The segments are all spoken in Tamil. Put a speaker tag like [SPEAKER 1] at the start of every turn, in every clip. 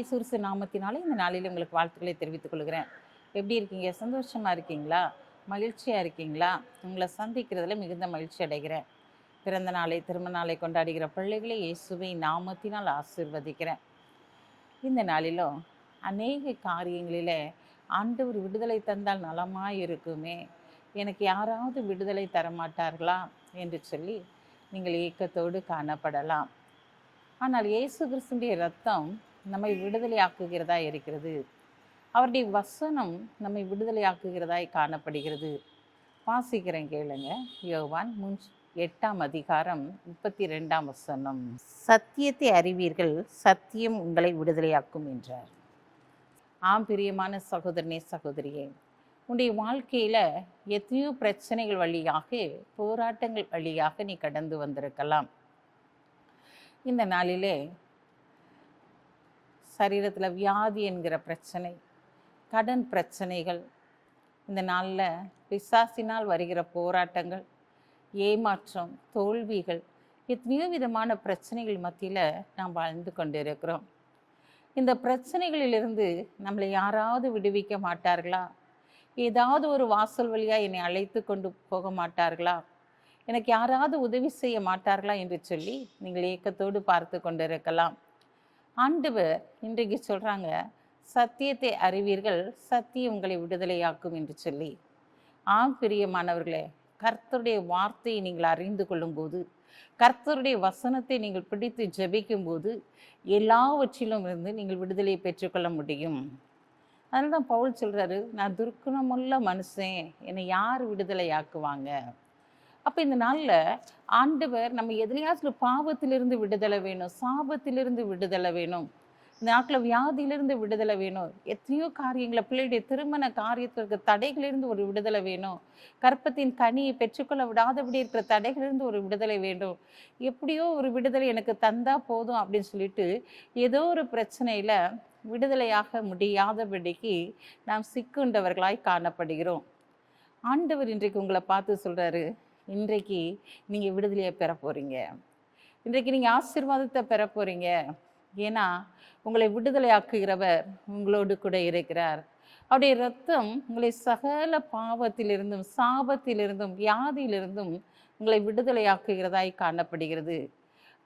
[SPEAKER 1] இயேசு நாமத்தினாலே இந்த நாளில் உங்களுக்கு வாழ்த்துக்களை தெரிவித்துக் கொள்கிறேன். எப்படி இருக்கீங்க? சந்தோஷமாக இருக்கீங்களா? மகிழ்ச்சியாக இருக்கீங்களா? உங்களை சந்திக்கிறதுல மிகுந்த மகிழ்ச்சி அடைகிறேன். பிறந்த நாளை திருமண நாளை கொண்டாடுகிற பிள்ளைகளை இயேசுவை நாமத்தினால் ஆசீர்வதிக்கிறேன். இந்த நாளிலும் அநேக காரியங்களில் ஆண்டவர் விடுதலை தந்தால் நலமாக இருக்குமே, எனக்கு யாராவது விடுதலை தரமாட்டார்களா என்று சொல்லி நீங்கள் ஏக்கத்தோடு காணப்படலாம். ஆனால் இயேசு கிறிஸ்துவின் இரத்தம் நம்மை விடுதலையாக்குகிறதா இருக்கிறது. அவருடைய வசனம் நம்மை விடுதலையாக்குகிறதாய் காணப்படுகிறது. வாசிக்கிறேன் கேளுங்க. யோவான் 8ஆம் அதிகாரம் 32ஆம் வசனம். சத்தியத்தை அறிவீர்கள், சத்தியம் உங்களை விடுதலையாக்கும் என்றார். ஆம் பிரியமான சகோதரனே, சகோதரியே, உன்னுடைய வாழ்க்கையில் எத்தனையோ பிரச்சனைகள் வழியாக, போராட்டங்கள் வழியாக நீ கடந்து வந்திருக்கலாம். இந்த நாளிலே சரீரத்தில் வியாதி என்கிற பிரச்சனை, கடன் பிரச்சனைகள், இந்த நாளில் பிசாசினால் வருகிற போராட்டங்கள், ஏமாற்றம், தோல்விகள், எத்தனையோ விதமான பிரச்சனைகள் மத்தியில் நாம் வாழ்ந்து கொண்டிருக்கிறோம். இந்த பிரச்சனைகளிலிருந்து நம்மளை யாராவது விடுவிக்க மாட்டார்களா? ஏதாவது ஒரு வாசல் வழியாக என்னை அழைத்து கொண்டு போக மாட்டார்களா? எனக்கு யாராவது உதவி செய்ய மாட்டார்களா என்று சொல்லி நீங்கள் ஏக்கத்தோடு பார்த்து கொண்டிருக்கலாம். ஆண்டவர் இன்றைக்கு சொல்கிறாங்க, சத்தியத்தை அறிவீர்கள், சத்தியம் உங்களை விடுதலையாக்கும் என்று சொல்லி. ஆம் பிரியமானவர்களே, கர்த்தருடைய வார்த்தையை நீங்கள் அறிந்து கொள்ளும்போது, கர்த்தருடைய வசனத்தை நீங்கள் பிடித்து ஜெபிக்கும் போது எல்லாவற்றிலும் இருந்து நீங்கள் விடுதலையை பெற்றுக்கொள்ள முடியும். அதனால தான் பவுல் சொல்கிறாரு, நான் துர்க்குணமுள்ள மனுஷன், என்னை யார் விடுதலையாக்குவாங்க? அப்போ இந்த நாளில் ஆண்டவர் நம்ம எதுலையாச்சும் பாவத்திலிருந்து விடுதலை வேணும், சாபத்திலிருந்து விடுதலை வேணும், இந்த நாட்டில் வியாதியிலிருந்து விடுதலை வேணும், எத்தனையோ காரியங்களை, பிள்ளையுடைய திருமண காரியத்திற்கு தடைகளிலிருந்து ஒரு விடுதலை வேணும், கற்பத்தின் கனியை பெற்றுக்கொள்ள விடாதபடி இருக்கிற தடைகளிலிருந்து ஒரு விடுதலை வேண்டும், எப்படியோ ஒரு விடுதலை எனக்கு தந்தா போதும் அப்படின்னு சொல்லிட்டு ஏதோ ஒரு பிரச்சனையில் விடுதலையாக முடியாதபடிக்கு நாம் சிக்குண்டவர்களாய் காணப்படுகிறோம். ஆண்டவர் இன்றைக்கு உங்களை பார்த்து சொல்கிறாரு, இன்றைக்கு நீங்கள் விடுதலையை பெற போகிறீங்க, இன்றைக்கு நீங்கள் ஆசீர்வாதத்தை பெற போகிறீங்க. ஏன்னா உங்களை விடுதலையாக்குகிறவர் உங்களோடு கூட இருக்கிறார். அவருடைய இரத்தம் உங்களை சகல பாவத்திலிருந்தும், சாபத்திலிருந்தும், வியாதியிலிருந்தும் உங்களை விடுதலையாக்குகிறதாய் காணப்படுகிறது.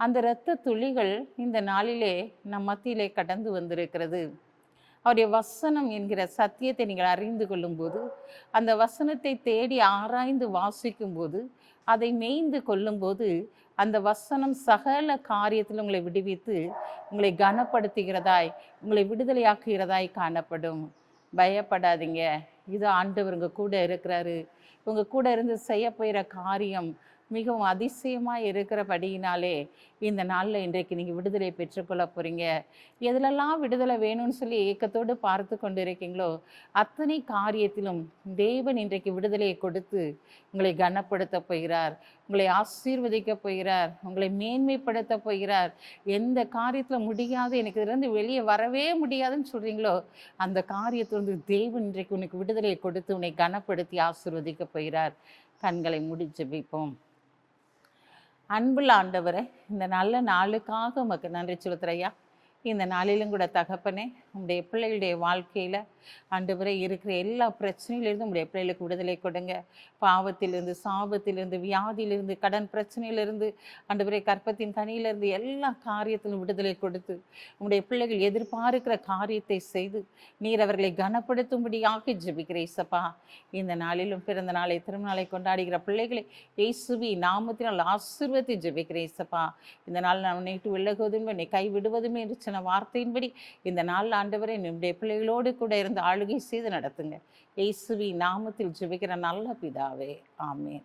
[SPEAKER 1] அந்த இரத்த துளிகள் இந்த நாளிலே நம் மத்தியிலே கடந்து வந்திருக்கிறது. அவருடைய வசனம் என்கிற சத்தியத்தை நீங்கள் அறிந்து கொள்ளும்போது, அந்த வசனத்தை தேடி ஆராய்ந்து வாசிக்கும்போது, அதை மேய்ந்து கொள்ளும்போது, அந்த வசனம் சகல காரியத்தில் உங்களை விடுவித்து உங்களை கனப்படுத்துகிறதாய், உங்களை விடுதலையாக்குகிறதாய் காணப்படும். பயப்படாதீங்க, இது ஆண்டவர் உங்க கூட இருக்கிறாரு. உங்க கூட இருந்து செய்ய போகிற காரியம் மிகவும் அதிசயமாக இருக்கிறபடியினாலே இந்த நாளில் இன்றைக்கு நீங்கள் விடுதலை பெற்றுக்கொள்ள போகிறீங்க. எதிலெல்லாம் விடுதலை வேணும்னு சொல்லி ஏக்கத்தோடு பார்த்து கொண்டு இருக்கீங்களோ அத்தனை காரியத்திலும் தேவன் இன்றைக்கு விடுதலையை கொடுத்து உங்களை கனப்படுத்த போகிறார், உங்களை ஆசீர்வதிக்க போகிறார், உங்களை மேன்மைப்படுத்த போகிறார். எந்த காரியத்தில் முடியாது, எனக்கு இதுலேருந்து வெளியே வரவே முடியாதுன்னு சொல்கிறீங்களோ அந்த காரியத்திலிருந்து தேவன் இன்றைக்கு உனக்கு விடுதலையை கொடுத்து உன்னை கனப்படுத்தி ஆசீர்வதிக்க போகிறார். கண்களை மூடி ஜெபிப்போம். அன்புள்ள ஆண்டவரே, இந்த நல்ல நாளுக்காக உமக்கு நன்றி செலுத்துறையா. இந்த நாளிலும் கூட தகப்பனே, உங்களுடைய பிள்ளைகளுடைய வாழ்க்கையில் ஆண்டவரே இருக்கிற எல்லா பிரச்சனையிலிருந்து உங்களுடைய பிள்ளைகளுக்கு விடுதலை கொடுங்க. பாவத்திலிருந்து, சாபத்திலிருந்து, வியாதியிலிருந்து, கடன் பிரச்சனையிலிருந்து, ஆண்டவரே கற்பத்தின் கனியிலிருந்து எல்லா காரியத்திலும் விடுதலை கொடுத்து உங்களுடைய பிள்ளைகள் எதிர்பார்க்கிற காரியத்தை செய்து நீர் அவர்களை கனப்படுத்தும்படியாக ஜெபிக்கிறேன் இயேசப்பா. இந்த நாளிலும் பிறந்த நாளை திருமண நாளை கொண்டாடுகிற பிள்ளைகளை இயேசுவி நாமத்தினால் ஆசீர்வதித்து ஜெபிக்கிறேன் இயேசப்பா. இந்த நாள் நான் உன்னை விட்டு விலகுவதும் என்னை கைவிடுவதுமே என்று சொன்ன வார்த்தையின்படி இந்த நாள் ஆண்டவரை நம்முடைய பிள்ளைகளோடு கூட இருந்து ஆளுகை செய்து நடத்துங்க. இயேசுவி நாமத்தில் ஜெபிக்கிற நல்ல பிதாவே, ஆமென்.